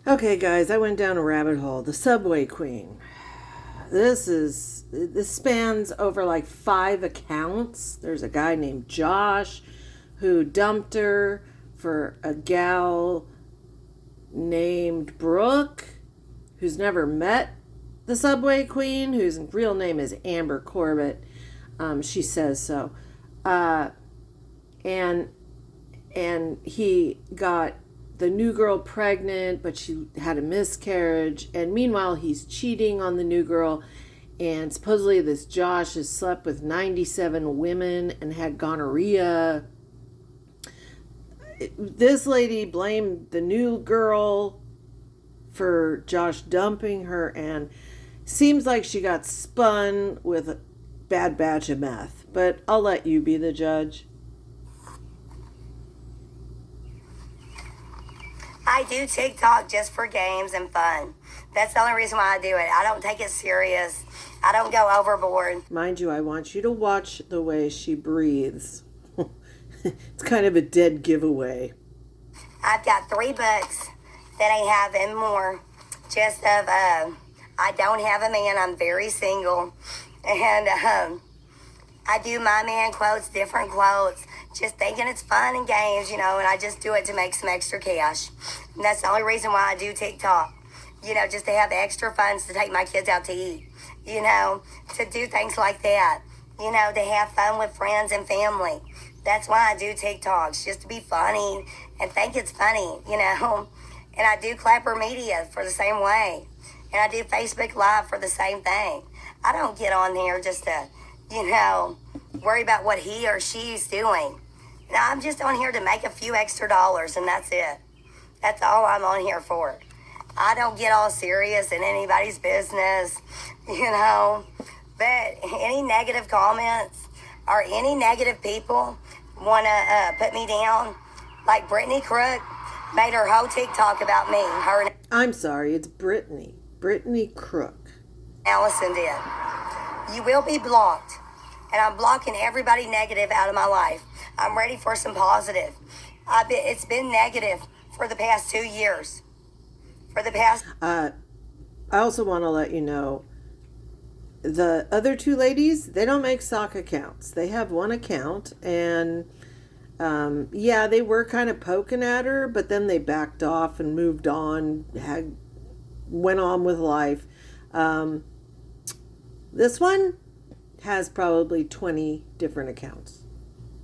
Okay, guys, I went down a rabbit hole. The Subway Queen. This spans over like 5 accounts. There's a guy named Josh who dumped her for a gal named Brooke, who's never met the Subway Queen, whose real name is Amber Corbett. She says so. Uh, and and he got the new girl pregnant, but she had a miscarriage. And meanwhile, he's cheating on the new girl. And supposedly, this Josh has slept with 97 women and had gonorrhea. This lady blamed the new girl for Josh dumping her, and seems like she got spun with a bad batch of meth. But I'll let you be the judge. I do TikTok just for games and fun. That's the only reason why I do it. I don't take it serious. I don't go overboard. Mind you, I want you to watch the way she breathes. It's kind of a dead giveaway. I've got 3 books that I have and more. Just of, I don't have a man. I'm very single. And I do my man quotes, different quotes, just thinking it's fun and games, and I just do it to make some extra cash. And that's the only reason why I do TikTok, just to have extra funds to take my kids out to eat, to do things like that, to have fun with friends and family. That's why I do TikToks, just to be funny and think it's funny, And I do Clapper Media for the same way. And I do Facebook Live for the same thing. I don't get on there just to, worry about what he or she's doing. No, I'm just on here to make a few extra dollars, and that's it. That's all I'm on here for. I don't get all serious in anybody's business, But any negative comments or any negative people want to put me down, like Brittany Crook made her whole TikTok about me. I'm sorry, it's Brittany. Brittany Crook. Allison did. You will be blocked. And I'm blocking everybody negative out of my life. I'm ready for some positive. It's been negative for the past 2 years. I also want to let you know, the other 2 ladies, they don't make sock accounts. They have one account, and yeah, they were kind of poking at her, but then they backed off and moved on, went on with life. This one has probably 20 different accounts.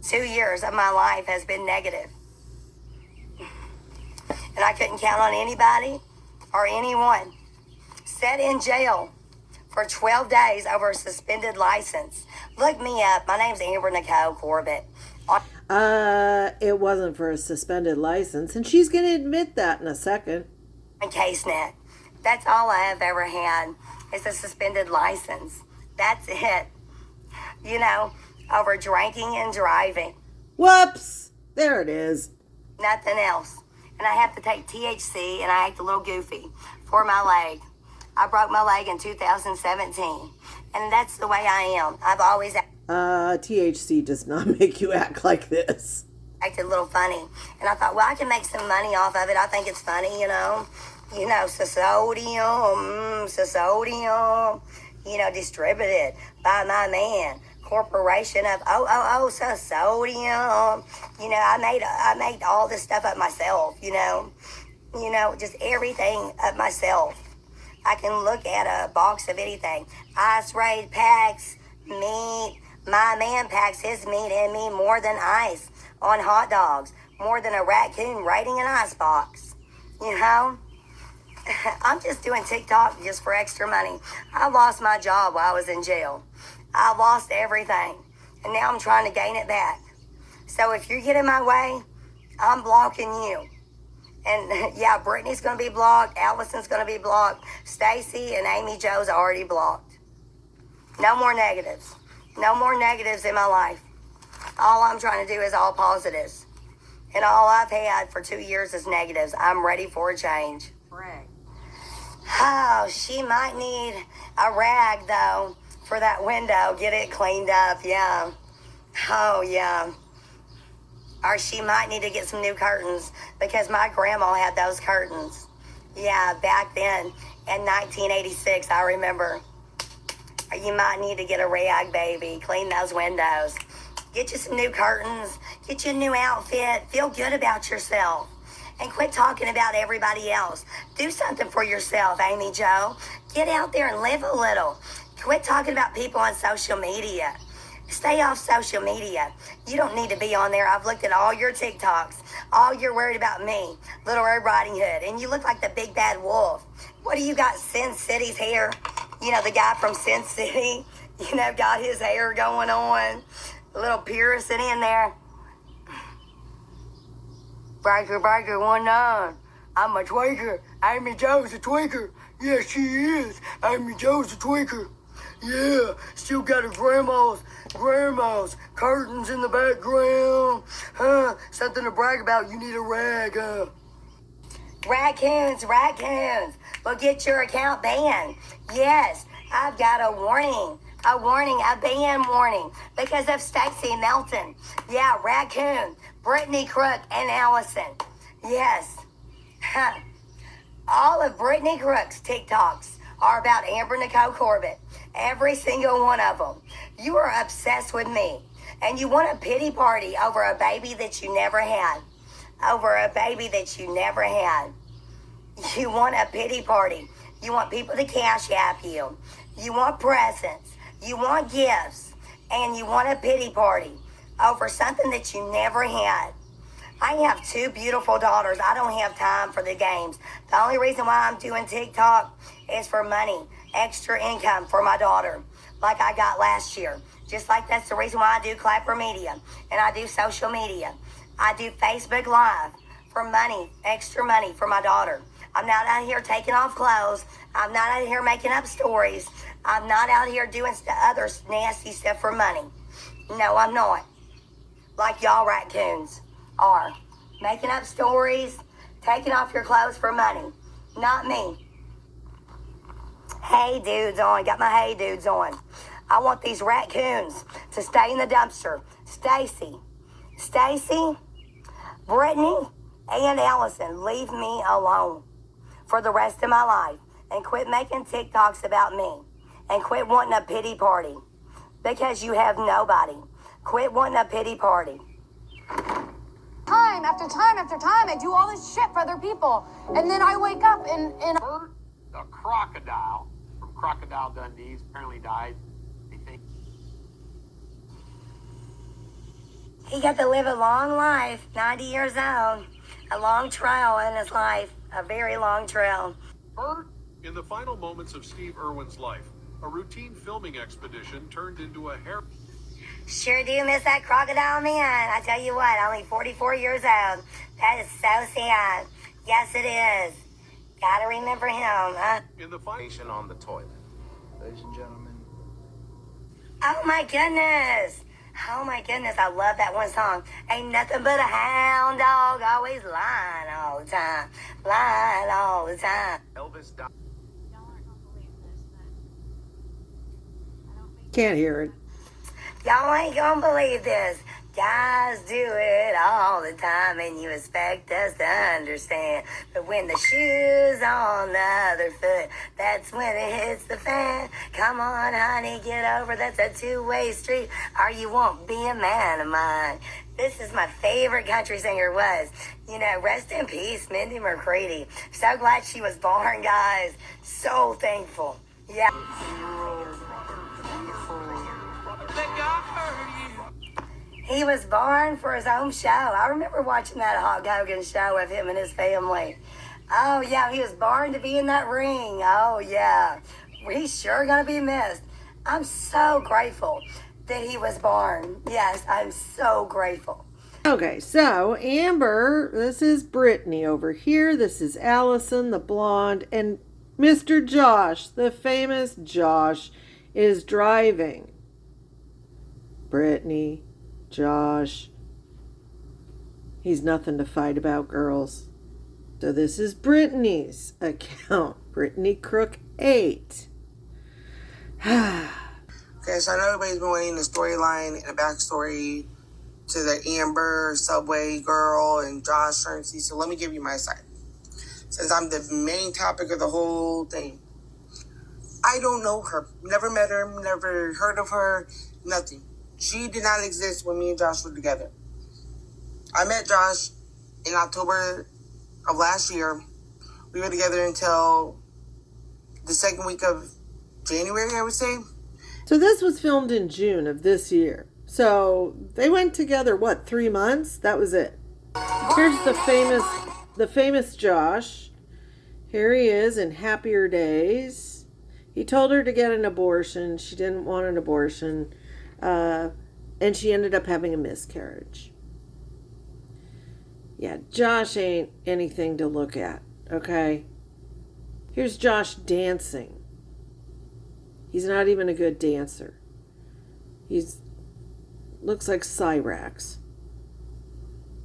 2 years of my life has been negative. And I couldn't count on anybody or anyone. Set in jail for 12 days over a suspended license. Look me up. My name's Amber Nicole Corbett. It wasn't for a suspended license, and she's going to admit that in a second. On CaseNet. That's all I have ever had is a suspended license. That's it. Over drinking and driving. Whoops! There it is. Nothing else. And I have to take THC, and I act a little goofy for my leg. I broke my leg in 2017, and that's the way I am. I've always THC does not make you act like this. acted a little funny. And I thought, well, I can make some money off of it. I think it's funny, sodium, distributed by my man, corporation of sodium. I made all this stuff up myself, just everything up myself. I can look at a box of anything. Ice Raid packs meat. My man packs his meat and me more than ice on hot dogs, more than a raccoon raiding an ice box. I'm just doing TikTok just for extra money. I lost my job while I was in jail. I lost everything, and now I'm trying to gain it back. So if you get in my way, I'm blocking you. And yeah, Brittany's going to be blocked. Allison's going to be blocked. Stacy and Amy Jo's already blocked. No more negatives. No more negatives in my life. All I'm trying to do is all positives. And all I've had for 2 years is negatives. I'm ready for a change. Right. Oh, she might need a rag, though, for that window. Get it cleaned up, yeah. Oh, yeah. Or she might need to get some new curtains because my grandma had those curtains. Yeah, back then in 1986, I remember. You might need to get a rag, baby. Clean those windows. Get you some new curtains. Get you a new outfit. Feel good about yourself. And quit talking about everybody else. Do something for yourself, Amy Jo. Get out there and live a little. Quit talking about people on social media. Stay off social media. You don't need to be on there. I've looked at all your TikToks. All you're worried about me, Little Red Riding Hood. And you look like the big bad wolf. What do you got, Sin City's hair? You know, the guy from Sin City, got his hair going on. A little piercing in there. Breaker, 19. I'm a tweaker. Amy Jo's a tweaker. Yeah, she is. Amy Jo's a tweaker. Yeah, still got her grandma's curtains in the background. Something to brag about. You need a rag, Raccoons. Well, get your account banned. Yes, I've got a ban warning because of Stacy Melton. Yeah, Raccoon, Brittany Crook, and Allison. Yes. All of Brittany Crook's TikToks are about Amber Nicole Corbett. Every single one of them. You are obsessed with me. And you want a pity party over a baby that you never had. You want a pity party. You want people to cash app you. You want presents. You want gifts. And you want a pity party over something that you never had. I have 2 beautiful daughters. I don't have time for the games. The only reason why I'm doing TikTok is for money, extra income for my daughter, like I got last year. Just like that's the reason why I do Clapper Media and I do social media. I do Facebook Live for money, extra money for my daughter. I'm not out here taking off clothes. I'm not out here making up stories. I'm not out here doing other nasty stuff for money. No, I'm not. Like y'all raccoons are. Making up stories, taking off your clothes for money. Not me. Hey dudes on. Got my hey dudes on. I want these raccoons to stay in the dumpster. Stacy, Brittany, and Allison, leave me alone for the rest of my life and quit making TikToks about me and quit wanting a pity party because you have nobody. Quit wanting a pity party. Time after time after time, I do all this shit for other people, and then I wake up and Bert, the crocodile from Crocodile Dundee's, apparently died. They think He got to live a long life, 90 years old. A long trail in his life, a very long trail. Bert, In the final moments of Steve Irwin's life, a routine filming expedition turned into a Sure do miss that crocodile man. I tell you what, only 44 years old. That is so sad. Yes, it is. Gotta remember him, huh? in the final On the toilet. Ladies and gentlemen. Oh my goodness. Oh my goodness, I love that one song. Ain't nothing but a hound dog, always lying all the time. Lying all the time. Elvis died. y'all aren't gonna believe this, but I don't think Can't hear it. Y'all ain't gonna believe this. Guys do it all the time and you expect us to understand. But when the shoe's on the other foot, that's when it hits the fan. Come on, honey, get over. That's a two-way street or you won't be a man of mine. This is my favorite country singer was. Rest in peace, Mindy McCready. So glad she was born, guys. So thankful. Yeah. He was born for his own show. I remember watching that Hulk Hogan show of him and his family. Oh, yeah, he was born to be in that ring. Oh, yeah. He's sure going to be missed. I'm so grateful that he was born. Yes, I'm so grateful. Okay, so Amber, this is Brittany over here. This is Allison, the blonde, and Mr. Josh, the famous Josh, is driving. Brittany, Josh, he's nothing to fight about, girls. So this is Brittany's account. Brittany Crook 8. Okay, so I know everybody's been waiting the storyline and a backstory to the Amber, Subway girl, and Josh Sherncy, so let me give you my side. since I'm the main topic of the whole thing. I don't know her. Never met her, never heard of her, nothing. She did not exist when me and Josh were together. I met Josh in October of last year. We were together until the second week of January, I would say. So this was filmed in June of this year. So they went together, what, 3 months? That was it. Here's the famous Josh. Here he is in happier days. He told her to get an abortion. She didn't want an abortion. And she ended up having a miscarriage. Yeah, Josh ain't anything to look at, okay? Here's Josh dancing. He's not even a good dancer. He's looks like Cyrax.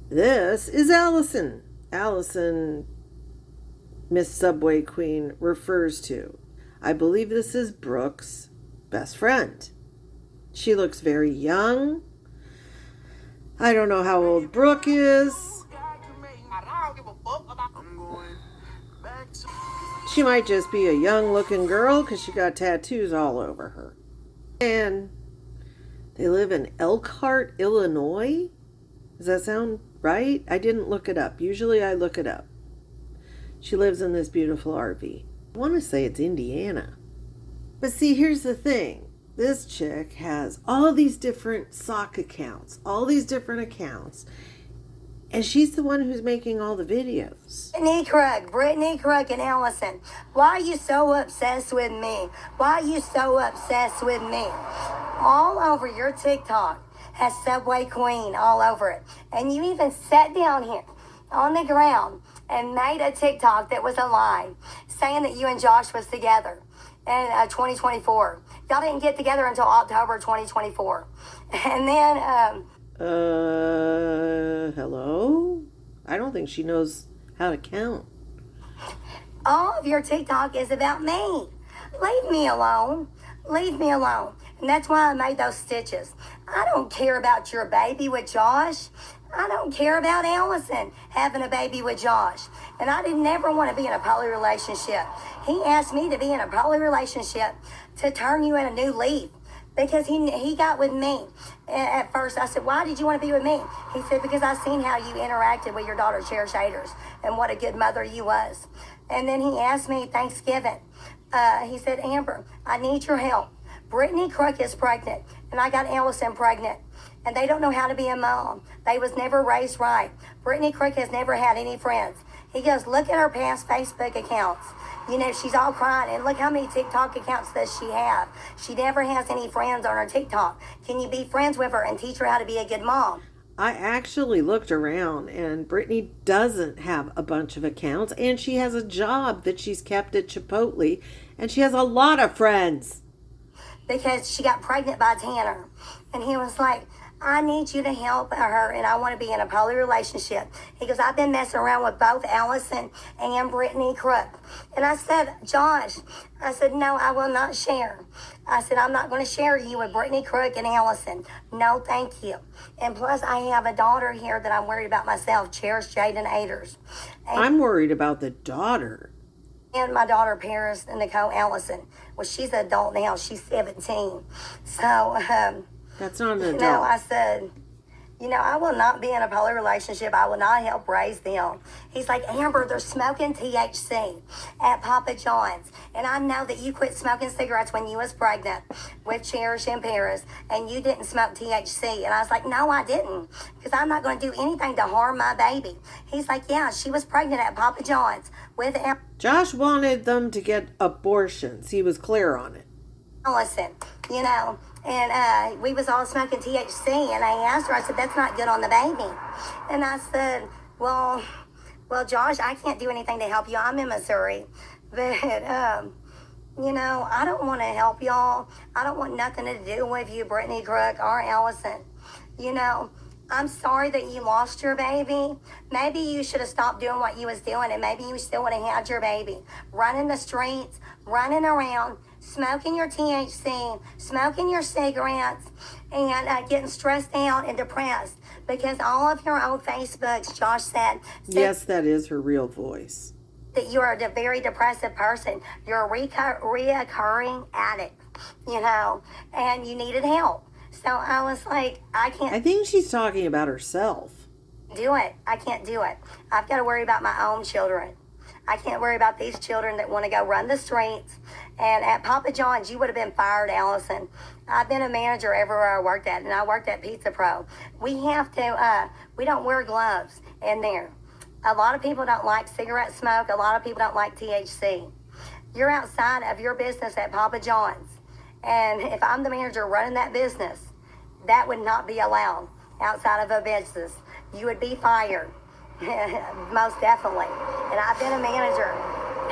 This is Allison. Allison, Miss Subway Queen refers to. I believe this is Brooke's best friend. She looks very young. I don't know how old Brooke is. She might just be a young looking girl because she got tattoos all over her. And they live in Elkhart, Illinois. Does that sound right? I didn't look it up. Usually I look it up. She lives in this beautiful RV. I want to say it's Indiana. But see, here's the thing. This chick has all these different sock accounts, all these different accounts. And she's the one who's making all the videos. Brittany Crook and Allison, why are you so obsessed with me? Why are you so obsessed with me? All over your TikTok has Subway Queen all over it. And you even sat down here on the ground and made a TikTok that was a lie, saying that you and Josh was together in 2024. Y'all didn't get together until October 2024. And then, hello? I don't think she knows how to count. all of your TikTok is about me. Leave me alone. Leave me alone. And that's why I made those stitches. I don't care about your baby with Josh. I don't care about Allison having a baby with Josh. And I didn't ever want to be in a poly relationship. He asked me to be in a poly relationship to turn you in a new leaf. Because he got with me. At first, I said, why did you want to be with me? He said, because I seen how you interacted with your daughter, Cherish Haters, and what a good mother you was. And then he asked me Thanksgiving. He said, Amber, I need your help. Brittany Crook is pregnant, and I got Allison pregnant. And they don't know how to be a mom. They was never raised right. Brittany Crook has never had any friends. He goes, look at her past Facebook accounts. You know, she's all crying. And look how many TikTok accounts does she have. She never has any friends on her TikTok. Can you be friends with her and teach her how to be a good mom? I actually looked around, and Brittany doesn't have a bunch of accounts, and she has a job that she's kept at Chipotle, and she has a lot of friends. Because she got pregnant by Tanner. And he was like, I need you to help her, and I want to be in a poly relationship. He goes, I've been messing around with both Allison and Brittany Crook. And I said, Josh, I said, no, I will not share. I said, I'm not going to share you with Brittany Crook and Allison. No, thank you. And plus, I have a daughter here that I'm worried about myself, Cherish Jaden Aders. I'm worried about the daughter. And my daughter, Paris and Nicole Allison. Well, she's an adult now. She's 17. So, That's not an adult. no, I said, I will not be in a poly relationship. I will not help raise them. He's like, Amber, they're smoking THC at Papa John's. And I know that you quit smoking cigarettes when you was pregnant with Cherish and Paris, and you didn't smoke THC. And I was like, no, I didn't, because I'm not going to do anything to harm my baby. He's like, yeah, she was pregnant at Papa John's with Josh wanted them to get abortions. He was clear on it. Allison, and we was all smoking THC, and I asked her, I said, that's not good on the baby. And I said, well, Josh, I can't do anything to help you. I'm in Missouri. But, I don't want to help y'all. I don't want nothing to do with you, Brittany Crook or Allison. I'm sorry that you lost your baby. Maybe you should have stopped doing what you was doing, and maybe you still would have had your baby. Running the streets, running around, smoking your THC, smoking your cigarettes, and getting stressed out and depressed because all of your old Facebooks, Josh said yes, that is her real voice. that you are a very depressive person. You're a reoccurring addict, and you needed help. So I was like, I can't I think she's talking about herself. do it. I can't do it. I've got to worry about my own children. I can't worry about these children that want to go run the streets. And at Papa John's, you would have been fired, Allison. I've been a manager everywhere I worked at, and I worked at Pizza Pro. We have to, we don't wear gloves in there. A lot of people don't like cigarette smoke. A lot of people don't like THC. You're outside of your business at Papa John's. And if I'm the manager running that business, that would not be allowed outside of a business. You would be fired, most definitely. And I've been a manager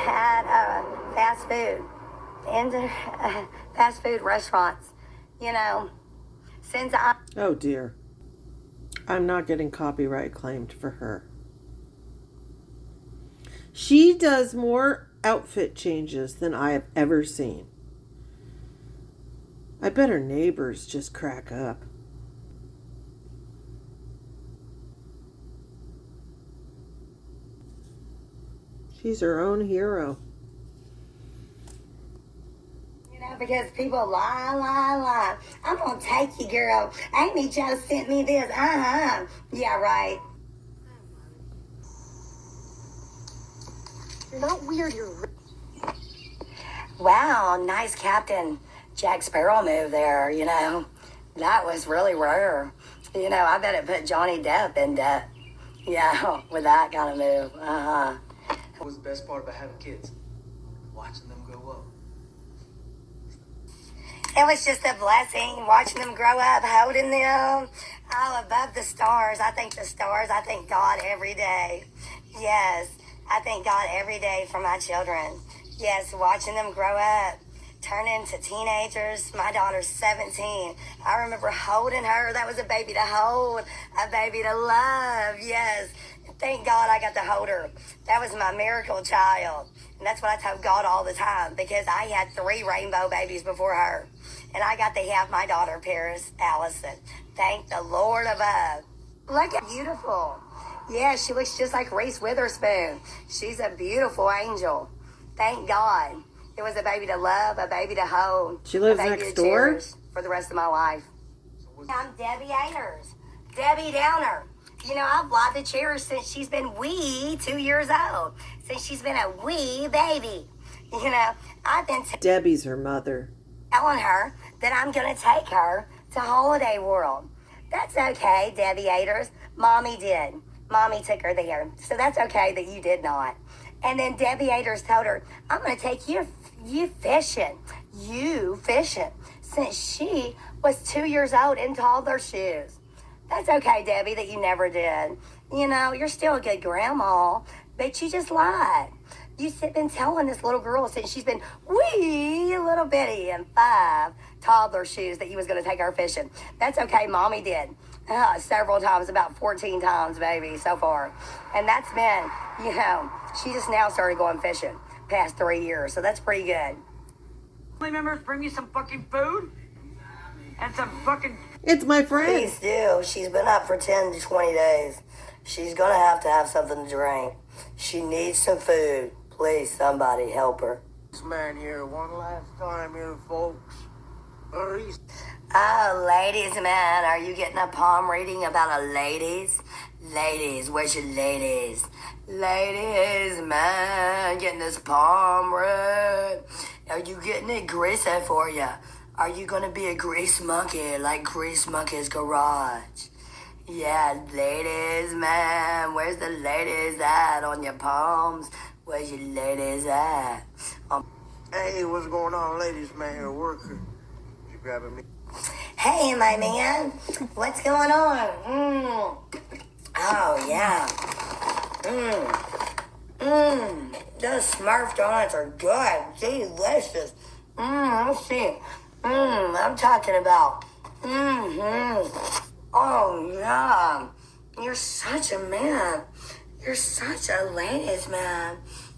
at fast food, in fast food restaurants, since I... Oh dear. I'm not getting copyright claimed for her. She does more outfit changes than I have ever seen. I bet her neighbors just crack up. She's her own hero. Because people lie. I'm gonna take you, girl. Amy just sent me this. Yeah, right. You're not weird, you're Wow, nice Captain Jack Sparrow move there, That was really rare. I bet it put Johnny Depp in debt. Yeah, with that kind of move. What was the best part about having kids? Watching them grow up. It was just a blessing watching them grow up, holding them all above the stars. I thank the stars. I thank God every day. Yes, I thank God every day for my children. Yes, watching them grow up, turn into teenagers. My daughter's 17. I remember holding her. That was a baby to hold, a baby to love. Yes, thank God I got to hold her. That was my miracle child. And that's what I told God all the time, because I had 3 rainbow babies before her. And I got to have my daughter, Paris Allison. Thank the Lord above. Look at beautiful. Yeah, she looks just like Reese Witherspoon. She's a beautiful angel. Thank God. It was a baby to love, a baby to hold. She lives a baby next to door? cherish for the rest of my life. I'm Debbie Ayers. Debbie Downer. I've loved to cherish since she's been 2 years old. Since she's been a wee baby. I've been Debbie's her mother. telling her that I'm going to take her to Holiday World. That's okay, Debbie Ayers. Mommy did. Mommy took her there. So that's okay that you did not. And then Debbie Ayers told her, I'm going to take you fishing. You fishing. Since she was 2 years old in toddler shoes. That's okay, Debbie, that you never did. You're still a good grandma, but you just lied. You've been telling this little girl since she's been wee little bitty in 5 toddler shoes that you was going to take her fishing. That's okay, Mommy did. Several times, about 14 times, baby, so far. And that's been, she just now started going fishing past 3 years, so that's pretty good. Family members bring you some fucking food and some fucking... It's my friend. Please do. She's been up for 10 to 20 days. She's going to have something to drink. She needs some food. Please, somebody help her. This man here, one last time here, folks. Oh, ladies, man, are you getting a palm reading about a ladies? Ladies, where's your ladies? Ladies, man, getting this palm read. Are you getting it greasy for you? Are you gonna be a grease monkey like Grease Monkey's Garage? Yeah, ladies, man, where's the ladies at on your palms? Where's your ladies at? Hey, what's going on, ladies, man, here, worker? You grabbing me? Hey, my man, what's going on? Oh, yeah. Those Smurf donuts are good. Delicious. Let's see. I'm talking about. Oh, yeah. You're such a man. You're such a ladies' man.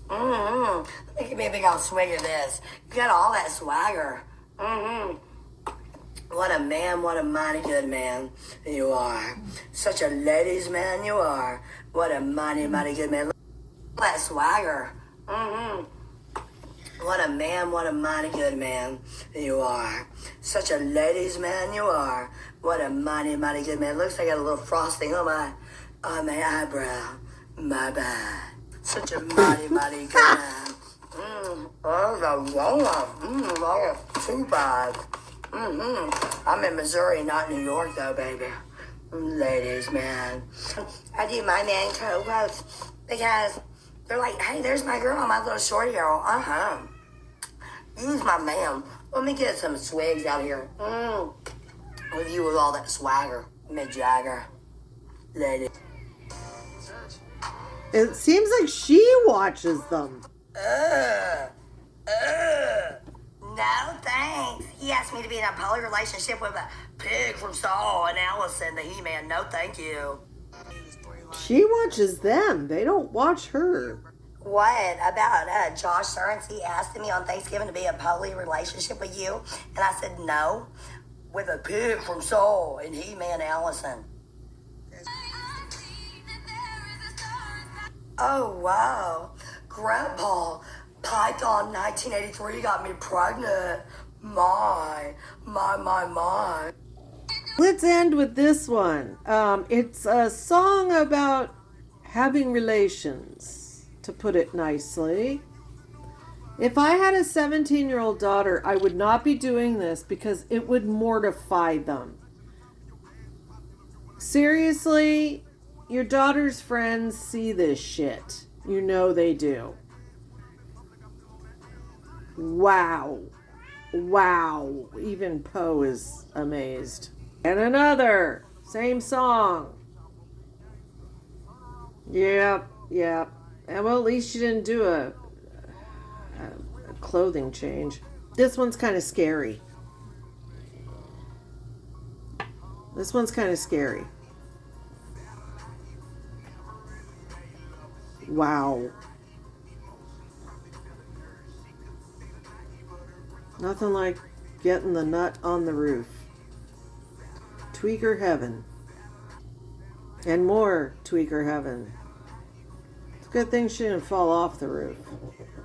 Let me give me a big old swig of this. You got all that swagger. What a man, what a mighty good man you are. Such a ladies' man you are. What a mighty, mighty good man. Look at that swagger. Mm-hmm. What a man, what a mighty good man you are. Such a ladies' man you are. What a mighty, mighty good man. Looks like I got a little frosting on my eyebrow. My bad. Such a mighty, mighty good man. Oh, the Lola. Like a too bad. I'm in Missouri, not New York, though, baby. Ladies, man. I do my man co-host because they're like, hey, there's my girl, my little shorty girl. He's my man. Let me get some swigs out here. With you with all that swagger, Mick Jagger. Lady. It seems like she watches them. No thanks. He asked me to be in a poly relationship with a pig from Saul and Allison, the He-Man. No thank you. She watches them. They don't watch her. What about Josh Surns? He asked me on Thanksgiving to be a poly relationship with you, and I said no, with a pig from Saul and He-Man Allison. Oh wow, Grandpa, Python 1983 got me pregnant. My. Let's end with this one. It's a song about having relations, to put it nicely. If I had a 17-year-old daughter, I would not be doing this because it would mortify them. Seriously, your daughter's friends see this shit. You know they do. Wow. Wow. Even Poe is amazed. And another. Same song. Yep. And well, at least you didn't do a clothing change. This one's kind of scary. Wow. Nothing like getting the nut on the roof. Tweaker heaven. And more tweaker heaven. It's a good thing she didn't fall off the roof.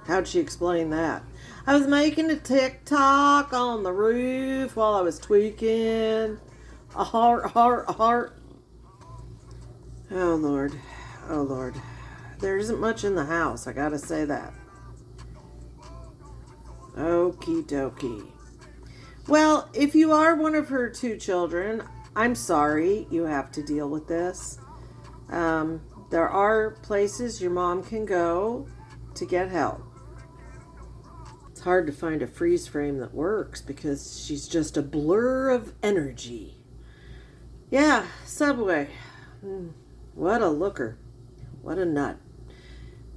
How'd she explain that? I was making a TikTok on the roof while I was tweaking. A heart. Oh, Lord. There isn't much in the house, I gotta say that. Okie dokie. Well, if you are one of her two children, I'm sorry you have to deal with this. There are places your mom can go to get help. It's hard to find a freeze frame that works because she's just a blur of energy. Yeah, Subway. What a looker. What a nut.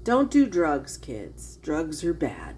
Don't do drugs, kids. Drugs are bad.